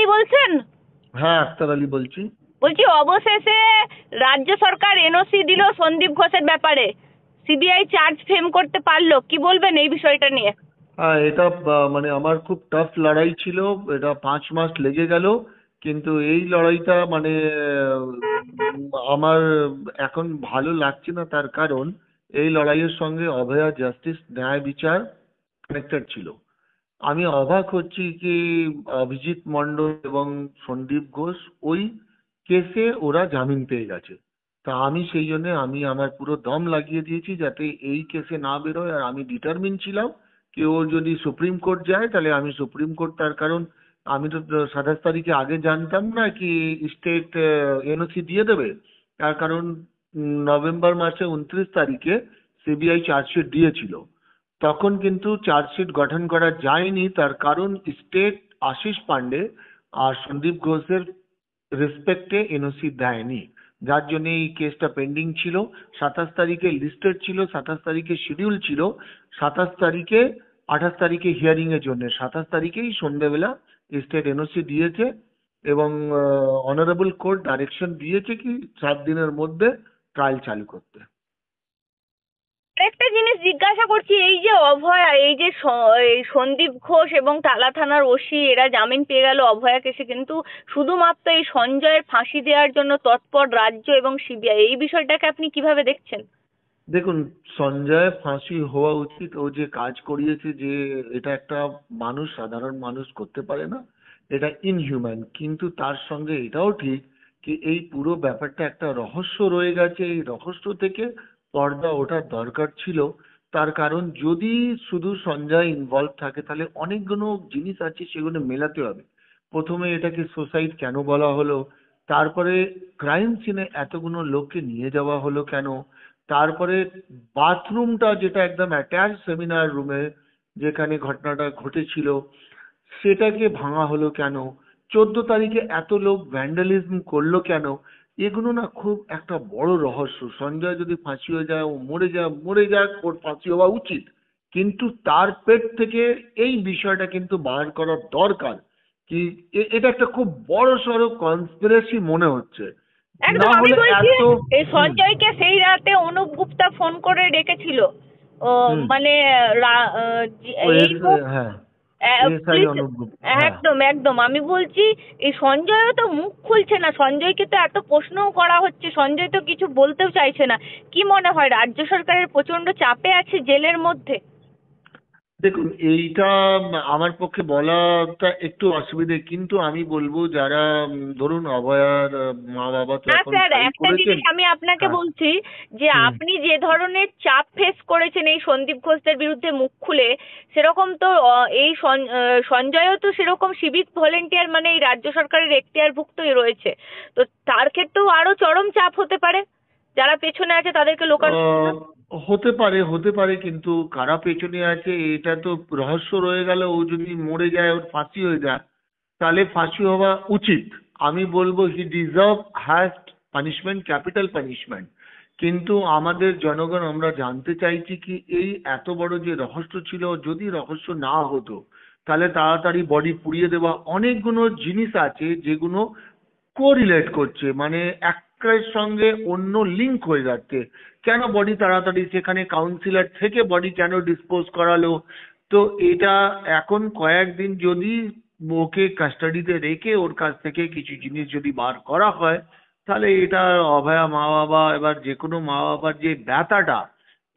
আলী বলছেন? হ্যাঁ, আক্তার আলী বলছি। বলছি অবশেষে রাজ্য সরকার এনওসি দিল সন্দীপ ঘোষের ব্যাপারে, সিবিআই চার্জ ফ্রেম করতে পারলো, কি বলবেন এই বিষয়টা নিয়ে? হ্যাঁ, এটা মানে আমার খুব টাফ লড়াই ছিল। এটা 5 মাস লেগে গেল, কিন্তু এই লড়াইটা মানে আমার এখন ভালো লাগছে না। তার কারণ এই লড়াইয়ের সঙ্গে অভয়া জাস্টিস, ন্যায় বিচার কানেক্টেড ছিল। আমি অবাক হচ্ছি কি অভিজিৎ মন্ডল এবং সন্দীপ ঘোষ ওই কেসে ওরা জামিন পেয়ে গেছে। তা আমি সেই জন্য আমি আমার পুরো দম লাগিয়ে দিয়েছি যাতে এই কেসে না বেরোয়। আর আমি ডিটারমিন ছিলাম কি ও যদি সুপ্রিম কোর্ট যায় তাহলে আমি সুপ্রিম কোর্ট, তার কারণ আমি তো 27 তারিখে আগে জানতাম না কি স্টেট এনওসি দিয়ে দেবে। তার কারণ নভেম্বর মাসে 29 তারিখে সিবিআই চার্জশিট দিয়েছিল। তখন কিন্তু চার্জশিট গঠন করা যায়নি, তার কারণ স্টেট আশিস পান্ডে আর সন্দীপ ঘোষের রেসপেক্টে এনওসি দেয়নি, যার জন্য এই কেসটা পেন্ডিং ছিল। 27 তারিখে লিস্টেড ছিল, 27 তারিখে শিডিউল ছিল, 27 তারিখে 28 তারিখে হিয়ারিং এর জন্য। 27 তারিখেই সন্ধ্যেবেলা স্টেট এনওসি দিয়েছে এবং অনারেবল কোর্ট ডাইরেকশন দিয়েছে কি 7 দিনের মধ্যে ট্রায়াল চালু করতে। একটা জিনিস জিজ্ঞাসা করছি, এই যে অভয়া, এই যে এই সন্দীপ ঘোষ এবং টালা থানার ওসি এরা জামিন পেয়ে গেল অভয়া কেসে, কিন্তু শুধুমাত্র এই সঞ্জয়ের ফাঁসি দেওয়ার জন্য তৎপর রাজ্য এবং সিবিআই, এই বিষয়টাকে আপনি কিভাবে দেখছেন? দেখুন, সঞ্জয় ফাঁসি হওয়া উচিত। ও যে কাজ করিয়েছে, যে এটা একটা মানুষ, সাধারণ মানুষ করতে পারে না, এটা ইনহিউম্যান। কিন্তু তার সঙ্গে এটাও ঠিক কি এই পুরো ব্যাপারটা একটা রহস্য রয়ে গেছে। এই রহস্য থেকে পর্দা ওঠার দরকার ছিল। তার কারণ যদি শুধু সঞ্জয় ইনভলভ থাকে তাহলে অনেকগুলো জিনিস আছে, সেগুলো মেলাতে হবে। প্রথমে এটাকে সুসাইড কেন বলা হলো, তারপরে ক্রাইম সিনে এতগুলো লোককে নিয়ে যাওয়া হলো কেন, তারপরে বাথরুমটা যেটা একদম অ্যাটাচ সেমিনার রুমে যেখানে ঘটনাটা ঘটেছিল সেটাকে ভাঙা হলো কেন, 14 তারিখে এত লোক ভ্যান্ডালিজম করলো কেন, এগুলো না খুব একটা বড় রহস্য। সঞ্জয় যদি ফাঁসি হয়ে যায়, ও মরে যায়, মরে যাক, ওর ফাঁসি হওয়া উচিত। কিন্তু তার পেট থেকে এই বিষয়টা কিন্তু বার করার দরকার কি এটা একটা খুব বড় সড়ো কনস্পিরেসি মনে হচ্ছে। একদম, না আমি হলে বলছি এত এই সঞ্জয়কে সেই রাতে অনুপ গুপ্তা ফোন করে ডেকেছিল। ও হুম মানে ও এই মুখ হ্যাঁ, এসআই পুলিশ। অনুপ গুপ্তা, হ্যাঁ। একদম একদম, আমি বলছি এই সঞ্জয়ও তো মুখ খুলছে না, সঞ্জয়কে তো এত প্রশ্নও করা হচ্ছে, সঞ্জয় তো কিছু বলতেও চাইছে না। কি মনে হয় রাজ্য সরকারের প্রচন্ড চাপে আছে জেলের মধ্যে? দেখুন, এইটা আমার পক্ষে বলাটা একটু অসুবিধে, কিন্তু আমি বলবো যারা ধরুন অভয়ার মা বাবা তো না এখন স্যার, ফাইল একটা করেছেন। জিনিস আমি আপনাকে হ্যাঁ। বলছি যে হুম। আপনি যে ধরনের চাপ ফেস করেছেন এই সন্দীপ ঘোষদের বিরুদ্ধে মুখ খুলে, সেরকম তো এই সঞ্জয়ও তো সেরকম সিভিক ভলেন্টিয়ার, মানে এই রাজ্য সরকারের এখতিয়ারভুক্তই রয়েছে। তো তার ক্ষেত্রেও আরো চরম চাপ হতে পারে, যারা পেছনে আছে তাদেরকে লোকানোর জন্য। আহ, হতে পারে, হতে পারে, কিন্তু কারা পেছনে আছে এটা তো রহস্য রয়ে গেল। ও যদি মরে যায়, ওর ফাঁসি হয়ে যায়, তাহলে ফাঁসি হওয়া উচিত। আমি বলবো হি deserve highest punishment, capital punishment. কিন্তু আমাদের জনগণ আমরা জানতে চাইছি কি এই এত বড় যে রহস্য ছিল, যদি রহস্য না হতো তাহলে তাড়াতাড়ি বডি পুড়িয়ে দেওয়া, অনেকগুলো জিনিস আছে যেগুলো কোরিলেট করছে, মানে একটার সঙ্গে অন্য লিঙ্ক হয়ে যাচ্ছে। কেন বডি তাড়াতাড়ি সেখানে কাউন্সিলর থেকে বডি কেন ডিসপোজ করালো? তো এটা এখন কয়েকদিন যদি ওকে কাস্টাডিতে রেখে ওর কাছ থেকে কিছু জিনিস যদি বার করা হয়, তাহলে এটা অভয়া মা বাবা, এবার যে কোনো মা বাবার যে ব্যথাটা,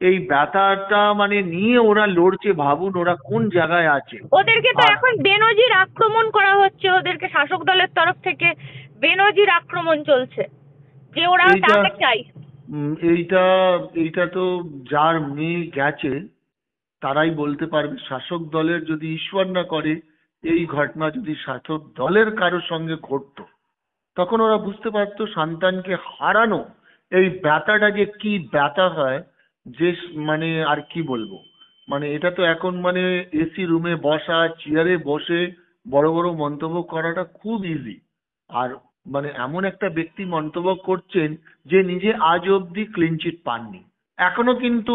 এই ব্যথাটা মানে নিয়ে ওরা লড়ছে, ভাবুন ওরা কোন জায়গায় আছে। ওদেরকে তো আর এখন বেনজির আক্রমণ করা হচ্ছে, ওদেরকে শাসক দলের তরফ থেকে বেনজির আক্রমণ চলছে যে ওরা এইটা তাকে চাই। এইটা এইটা তো যার মেয়ে গেছে তারাই বলতে পারবে। শাসক দলের যদি ঈশ্বর না করে এই ঘটনা যদি শাসক দলের কারোর সঙ্গে ঘটতো, তখন ওরা বুঝতে পারতো সন্তানকে হারানো এই ব্যথাটা যে কি ব্যথা হয়। যে মানে আর কি বলবো, মানে এটা তো এখন মানে এসি রুমে বসা, চেয়ারে বসে বড় বড় মন্তব্য করাটা খুব ইজি। আর মানে এমন একটা ব্যক্তি মন্তব্য করছেন যে নিজে আজ অব্দি ক্লিন চিট পাননি এখনো। কিন্তু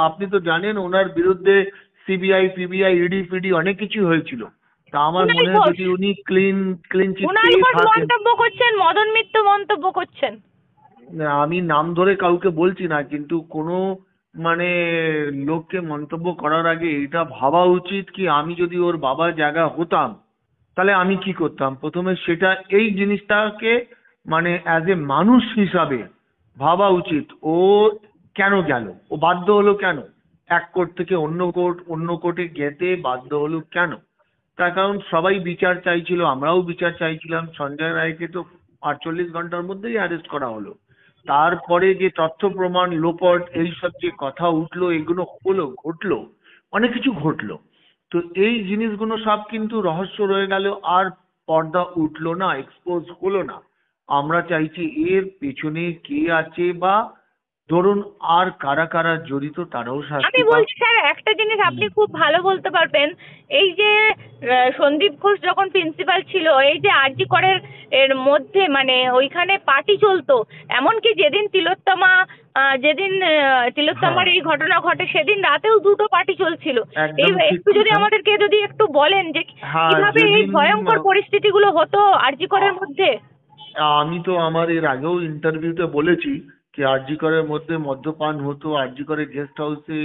আপনি তো জানেন ওনার বিরুদ্ধে সিবিআই, পিবিআই, ইডি ফিডি অনেক কিছু হয়েছিল। তা আমার কুণাল মনে হয় ঘোষ, যদি উনি ক্লিন চিট কুণাল পেয়ে ঘোষ থাকেন। মন্তব্য করছেন, মদন মিত্র মন্তব্য করছেন। না, আমি নাম ধরে কাউকে বলছি না, কিন্তু কোনো মানে লোককে মন্তব্য করার আগে এটা ভাবা উচিত কি আমি যদি ওর বাবার জায়গা হতাম তাহলে আমি কি করতাম। প্রথমে সেটা এই জিনিসটাকে মানে অ্যাজ এ মানুষ হিসাবে ভাবা উচিত। ও কেন গেল, ও বাধ্য হলো কেন, এক কোর্ট থেকে অন্য কোর্টে যেতে বাধ্য হলো কেন? তার কারণ সবাই বিচার চাইছিল, আমরাও বিচার চাইছিলাম। সঞ্জয় রায়কে তো 48 ঘন্টার মধ্যেই অ্যারেস্ট করা হলো। তারপরে যে তথ্য প্রমাণ লোপট এইসব যে কথা উঠলো, এগুলো ঘটলো, অনেক কিছু ঘটলো। তো এই জিনিসগুলো সব কিন্তু রহস্য রয়ে গেল, আর পর্দা উঠলো না, এক্সপোজ হলো না। আমরা চাইছি এর পেছনে কে আছে, বা ধরুন আর কারা কারা জড়িত তারাও আমি শাস্তি পাক। বলছি স্যার, একটা জিনিস আপনি হুম। খুব ভালো বলতে পারবেন। এই যে সন্দীপ ঘোষ যখন প্রিন্সিপাল ছিল, এই যে আরজি করের এর মধ্যে মানে ওইখানে পার্টি চলতো, এমনকি যেদিন তিলোত্তমার হ্যাঁ, এই ঘটনা ঘটে সেদিন রাতেও দুটো পার্টি চলছিল। এই একদম ঠিক একটু যদি কথা। আমাদেরকে যদি একটু বলেন যে হ্যাঁ, কিভাবে এই যেদিন ভয়ঙ্কর পরিস্থিতিগুলো হতো আরজি করের মধ্যে। আমি তো আমার এর আগেও ইন্টারভিউতে বলেছি কি আরজি করের মধ্যে মদ্যপান হতো। আরজি করে গেস্ট হাউসে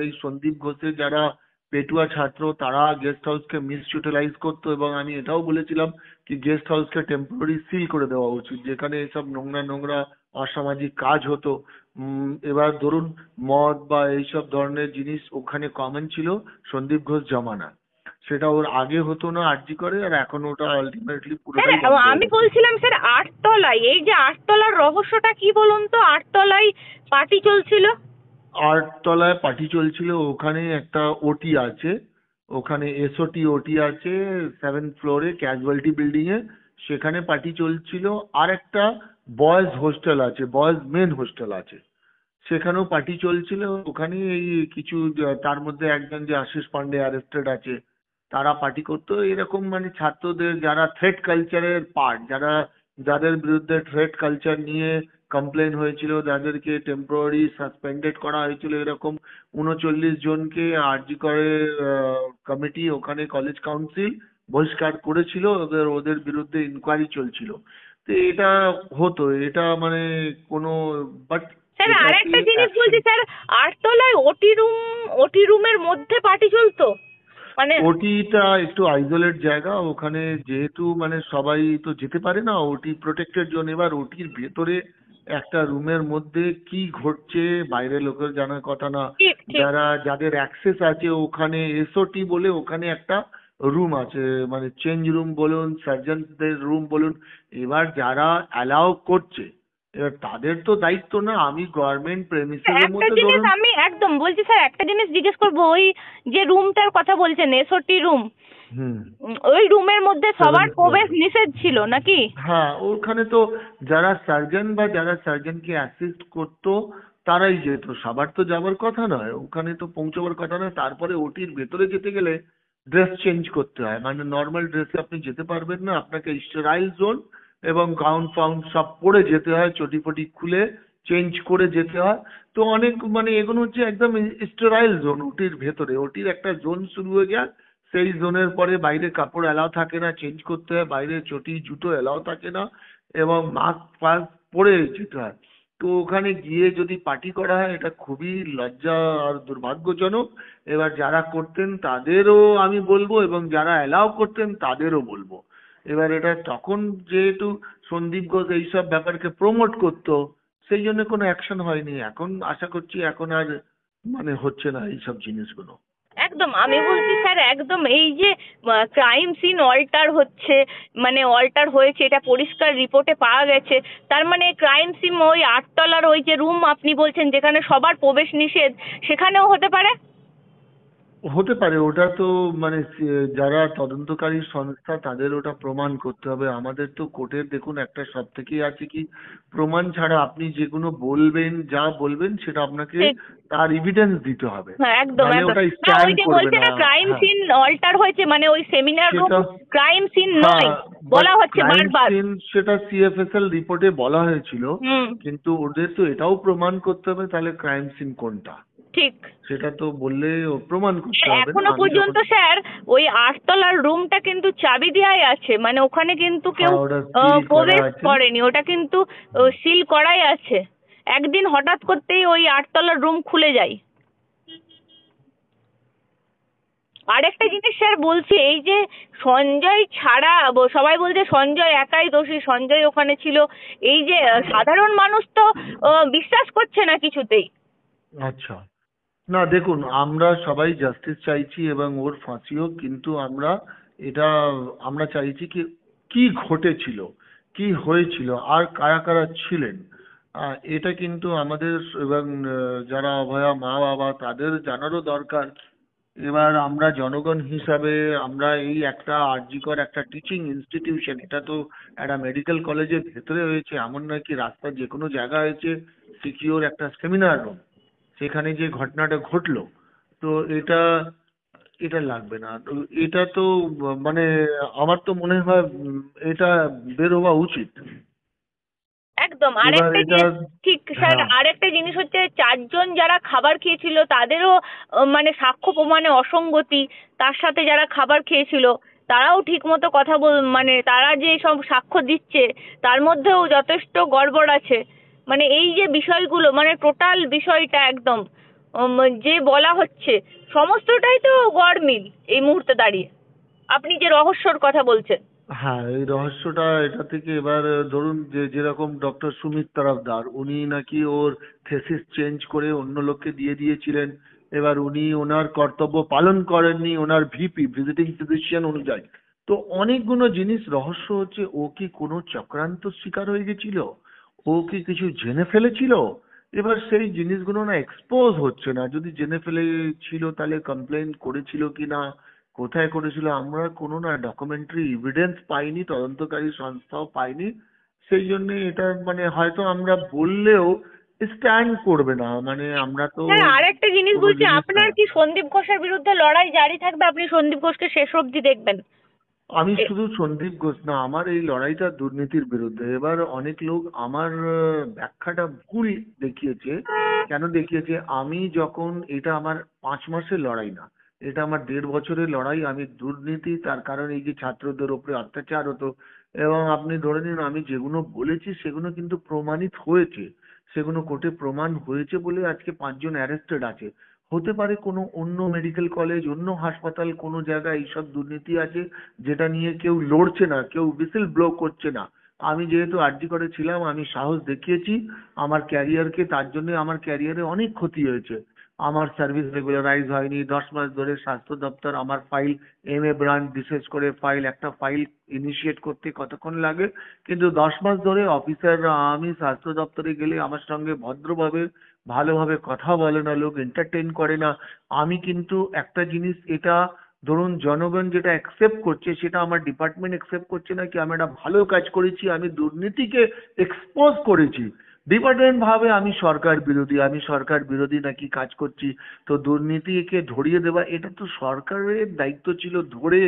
এই সন্দীপ ঘোষের যারা পেটুয়া ছাত্র তারা গেস্ট হাউসকে মিসইউটিলাইজ করতো, এবং আমি এটাও বলেছিলাম কি গেস্ট হাউসকে টেম্পোরারি সিল করে দেওয়া উচিত যেখানে এসব নোংরা নোংরা অসামাজিক কাজ হতো। এবার ধরুন মদ বা এইসব ধরনের জিনিস ওখানে কমন ছিল সন্দীপ ঘোষ জমানা। সেটা ওর আগে হতো না আরজি করে, আর এখন ওটা আলটিমেটলি স্যার পুরোটাই বন্ধ হয়ে আমি গেছে। বলছিলাম স্যার, আটতলায় এই যে আটতলার রহস্যটা কি বলুন তো, আটতলায় পার্টি চলছিল। আটতলায় পার্টি চলছিল, ওখানে একটা ওটি আছে, ওখানে ওটি আছে 7th ফ্লোরে ক্যাজুয়ালিটি বিল্ডিং এ, সেখানে পার্টি চলছিল। আর একটা বয়েজ হোস্টেল আছে, বয়েজ মেন হোস্টেল আছে, সেখানেও পার্টি চলছিল। ওখানে এই কিছু তার মধ্যে একজন যে আশিস পান্ডে অ্যারেস্টেড আছে, তারা পার্টি করতো এরকম মানে ছাত্রদের যারা থ্রেট কালচারের পার্ট, যাদের বিরুদ্ধে থ্রেট কালচার নিয়ে কমপ্লেন হয়েছিল, যাদেরকে টেম্পোরারি সাসপেন্ডেড করা হয়েছিল, এরকম 39 জনকে আরজি করে কমিটি ওখানে কলেজ কাউন্সিল বহিষ্কার করেছিল। ওদের বিরুদ্ধে ইনকোয়ারি চলছিল। তো এটা হতো, এটা মানে কোনো বাট স্যার এটাতে আরেকটা জিনিস অ্যাকশন। বলছি স্যার, আটতলায় ওটি রুমের মধ্যে পার্টি চলতো মানে। ওটিটা একটু আইসোলেট জায়গা, ওখানে যেহেতু মানে সবাই তো যেতে পারে না, ওটি প্রোটেক্টেড জোন। এবার ওটির ভেতরে একটা রুমের মধ্যে কি ঘটছে বাইরের লোকের জানার কথা না। ঠিক ঠিক। যাদের অ্যাক্সেস আছে ওখানে এসওটি বলে ওখানে একটা রুম আছে, মানে চেঞ্জ রুম বলুন, সার্জনদের রুম বলুন। এবার যারা অ্যালাউ করছে, এবার তাদের তো দায়িত্ব না। আমি গভর্নমেন্ট প্রেমিসেস এর একটা মধ্যে জিনিস ধরুন। আমি একদম বলছি স্যার, একটা জিনিস জিজ্ঞেস করবো, ওই যে রুমটার কথা বলছেন এসওটি রুম, হুম। ওই রুমের মধ্যে সবার 7th ফ্লোরে। প্রবেশ নিষেধ ছিল নাকি? হ্যাঁ, ওখানে তো যারা সার্জন বা যারা সার্জনকে অ্যাসিস্ট করতো তারাই যেত, সবার তো যাবার কথা নয়, ওখানে তো পৌঁছবার কথা নয়। তারপরে ওটির ভেতরে যেতে গেলে ড্রেস চেঞ্জ করতে হয়, মানে নর্মাল ড্রেসে আপনি যেতে পারবেন না, আপনাকে স্টেরাইল জোন এবং গাউন ফাউন সব পরে যেতে হয়, চটি ফটি খুলে চেঞ্জ করে যেতে হয়। তো অনেক মানে এগুলো হচ্ছে একদম স্টেরাইল জোন ওটির ভেতরে। ওটির একটা জোন শুরু হয়ে যায়, সেই জোনের পরে বাইরে কাপড় এলাও থাকে না, চেঞ্জ করতে হয়, বাইরে চটি জুতো এলাও থাকে না, এবং মাস্ক ফাস্ক পরে যেতে হয়। তো ওখানে গিয়ে যদি পার্টি করা হয় এটা খুবই লজ্জা আর দুর্ভাগ্যজনক। এবার যারা করতেন তাদেরও আমি বলবো, এবং যারা অ্যালাউ করতেন তাদেরও বলবো। এবার এটা তখন যেহেতু সন্দীপ ঘোষ এইসব ব্যাপারকে প্রমোট করতো, সেই জন্য কোনো অ্যাকশন হয়নি। এখন আশা করছি এখন আর মানে হচ্ছে না এইসব জিনিসগুলো। একদম আমি বলছি স্যার, একদম এই যে ক্রাইম সিন অল্টার হচ্ছে, মানে অল্টার হয়েছে এটা পরিষ্কার রিপোর্টে পাওয়া গেছে। তার মানে ক্রাইম সিন ওই আটতলার ওই যে রুম আপনি বলছেন যেখানে সবার প্রবেশ নিষেধ, সেখানেও হতে পারে। হতে পারে, ওটা তো মানে যারা তদন্তকারী সংস্থা তাদের ওটা প্রমাণ করতে হবে। আমাদের তো কোর্টের দেখুন একটা সব থেকেই আছে কি প্রমাণ ছাড়া আপনি যেগুলো বলবেন, যা বলবেন সেটা আপনাকে ঠিক। তার এভিডেন্স দিতে হবে, হ্যাঁ একদম নাহলে একদম। ওটা না ওই স্ট্যান্ড যে করবে বলছে না। না ক্রাইম হ্যাঁ, সিন অল্টার হয়েছে, মানে ওই সেমিনার রুম সেটা ক্রাইম সিন হ্যাঁ, নয় বাট বলা হচ্ছে ক্রাইম বারবার। সিন সেটা সিএফএসএল রিপোর্টে বলা হয়েছিল, হুম। কিন্তু ওদের তো এটাও প্রমাণ করতে হবে তাহলে ক্রাইম সিন কোনটা। ঠিক। সেটা তো বললে প্রমাণ করতে হবে না। এখনো আমি পর্যন্ত যখন স্যার ওই 8 তলার রুমটা কিন্তু চাবি দেওয়াই আছে, মানে ওখানে কিন্তু কেউ ওটা সিল করা প্রবেশ আছে। করেনি, ওটা কিন্তু সিল করাই আছে। একদিন হঠাৎ করতেই ওই 8 তলার রুম খুলে যায়। আরেকটা জিনিস স্যার বলছি, এই যে সঞ্জয় ছাড়া সবাই বলছে সঞ্জয় একাই দোষী, সঞ্জয় ওখানে ছিল, এই যে সাধারণ মানুষ তো বিশ্বাস করছে না কিছুতেই। আচ্ছা, না দেখুন, আমরা সবাই জাস্টিস চাইছি এবং ওর ফাঁসি হোক, কিন্তু এটা আমরা চাইছি কি কি ঘটেছিল, কি হয়েছিল, আর কারা কারা ছিলেন, এটা কিন্তু আমাদের এবং যারা অভয়া মা বাবা তাদের জানারও দরকার। এবার আমরা জনগণ হিসাবে আমরা এই একটা আরজিকর একটা টিচিং ইনস্টিটিউশন, এটা তো একটা মেডিকেল কলেজের ভেতরে হয়েছে, এমন নয় কি রাস্তার যে কোনো জায়গা হয়েছে, সিকিওর একটা সেমিনার রুম, সেখানে যে ঘটনাটা ঘটলো, তো এটা এটা লাগবে না তো। এটা তো মানে আমার তো মনে হয় এটা বের হওয়া উচিত। একদম। এবার আরেকটা এটা, জিনিস, ঠিক স্যার, হ্যাঁ, আরেকটা জিনিস হচ্ছে 4 জন যারা খাবার খেয়েছিল তাদেরও মানে সাক্ষ্য প্রমাণে অসঙ্গতি, তার সাথে যারা খাবার খেয়েছিল তারাও ঠিক মতো কথা মানে তারা যে সব সাক্ষ্য দিচ্ছে তার মধ্যেও যথেষ্ট গড়বড় আছে। মানে এই যে বিষয়গুলো, মানে টোটাল বিষয়টা একদম যে বলা হচ্ছে সমস্তটাই তো গড়মিল এই মুহূর্তে দাঁড়িয়ে, আপনি যে রহস্যর কথা বলছেন। হ্যাঁ, এই রহস্যটা এটা থেকে এবার ধরুন যে যেরকম ডক্টর সুমিত তরফদার, উনি নাকি ওর থেসিস চেঞ্জ করে অন্য লোককে দিয়ে দিয়েছিলেন। এবার উনি ওনার কর্তব্য পালন করেননি ওনার ভিপি ভিজিটিং ফিজিশিয়ান অনুযায়ী। তো অনেকগুলো জিনিস রহস্য হচ্ছে, ও কি কোনো চক্রান্ত শিকার হয়ে গেছিল, ও কি কিছু জেনে ফেলেছিল? এবার সেই জিনিসগুলো না এক্সপোজ হচ্ছে না। যদি জেনে ফেলেছিল তাহলে কমপ্লেন করেছিল কিনা, কোথায় করেছিল, আমরা কোনো না ডকুমেন্টারি এভিডেন্স পাইনি, তদন্তকারী সংস্থাও পাইনি। সেই জন্য এটা মানে হয়তো আমরা বললেও স্ট্যান্ড করবে না, মানে আমরা তো হ্যাঁ, আরেকটা জিনিস কোনো বলছি, জিনিস, আপনার হ্যাঁ। কি সন্দীপ ঘোষের বিরুদ্ধে লড়াই জারি থাকবে? আপনি সন্দীপ ঘোষকে শেষ অবধি দেখবেন? আমি এ- শুধু সন্দীপ ঘোষ না, আমার এই লড়াইটা দুর্নীতির বিরুদ্ধে। এবার অনেক লোক আমার ব্যাখ্যাটা ভুল দেখিয়েছে। কেন দেখিয়েছে? আমি যখন, এটা আমার 5 মাসের লড়াই না, এটা আমার 1.5 বছরের লড়াই। আমি দুর্নীতি, তার কারণ এই যে ছাত্রদের উপরে অত্যাচার হতো, এবং আপনি ধরে নিন আমি যেগুলো বলেছি সেগুলো কিন্তু প্রমাণিত হয়েছে, সেগুলো কোর্টে প্রমাণ হয়েছে বলে আজকে 5 জন অ্যারেস্টেড আছে। হতে পারে কোনো অন্য মেডিকেল কলেজ, অন্য হাসপাতাল, কোনো জায়গায় এইসব দুর্নীতি আছে যেটা নিয়ে কেউ লড়ছে না, কেউ হুইসেল ব্লো করছে না। আমি যেহেতু আরজি করে ছিলাম, আমি সাহস দেখিয়েছি আমার ক্যারিয়ারকে, তার জন্য আমার ক্যারিয়ারে অনেক ক্ষতি হয়েছে। আমার সার্ভিস রেগুলারাইজ হয়নি 10 মাস ধরে। স্বাস্থ্য দপ্তর আমার ফাইল, MA ব্রাঞ্চ বিশেষ করে ফাইল, একটা ফাইল ইনিশিয়েট করতে কতক্ষণ লাগে, কিন্তু 10 মাস ধরে অফিসাররা, আমি স্বাস্থ্য দপ্তরে গেলে আমার সঙ্গে ভদ্রভাবে ভালোভাবে কথা বলে না, লোক এন্টারটেইন করে না। আমি কিন্তু একটা জিনিস, এটা ধরুন জনগণ যেটা অ্যাকসেপ্ট করছে সেটা আমার ডিপার্টমেন্ট অ্যাকসেপ্ট করছে না, কি আমি একটা ভালো কাজ করেছি, আমি দুর্নীতিকে এক্সপোজ করেছি। ডিপার্টমেন্ট ভাবে আমি সরকার বিরোধী, আমি সরকার বিরোধী নাকি কাজ করছি। তো দুর্নীতিকে ধরিয়ে দেওয়া এটা তো সরকারের দায়িত্ব ছিল, ধরে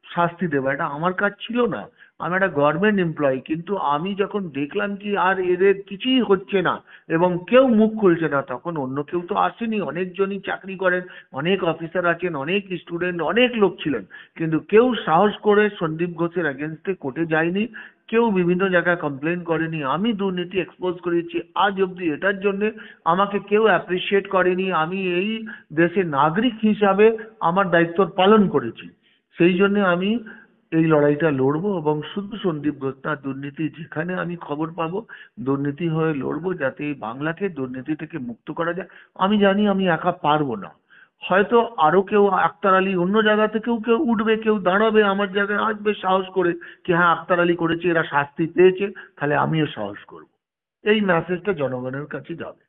শাস্তি দেওয়া, এটা আমার কাজ ছিল না। আমি একটা গভর্নমেন্ট এমপ্লয়ি, কিন্তু আমি যখন দেখলাম কি আর এদের কিছুই হচ্ছে না এবং কেউ মুখ খুলছে না, তখন অন্য কেউ তো আসেনি, অনেকজনই চাকরি করেন, অনেক অফিসার আছেন, অনেক স্টুডেন্ট, অনেক লোক ছিলেন, কিন্তু কেউ সাহস করে সন্দীপ ঘোষের এগেনস্টে কোর্টে যায়নি, কেউ বিভিন্ন জায়গায় কমপ্লেন করেনি। আমি দুর্নীতি এক্সপোজ করেছি, আজ অব্দি এটার জন্য আমাকে কেউ অ্যাপ্রিসিয়েট করেনি। আমি এই দেশের নাগরিক হিসাবে আমার দায়িত্ব পালন করেছি, সেই জন্য আমি এই লড়াইটা লড়বো, এবং শুধু সন্দীপ ঘোষ না, দুর্নীতি যেখানে আমি খবর পাবো দুর্নীতি হয়ে লড়বো, যাতে এই বাংলাকে দুর্নীতি থেকে মুক্ত করা যায়। আমি জানি আমি একা পারবো না, হয়তো আরো কেউ, আক্তার আলী অন্য জায়গা থেকেও কেউ উঠবে, কেউ দাঁড়াবে আমার জায়গায়, আসবে সাহস করে কি হ্যাঁ আক্তার আলী করেছে, এরা শাস্তি পেয়েছে, তাহলে আমিও সাহস করব। এই মেসেজটা জনগণের কাছে যাবে।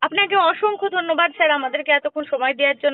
আপনাকে অসংখ্য ধন্যবাদ স্যার আমাদেরকে এতক্ষণ সময় দেওয়ার জন্য।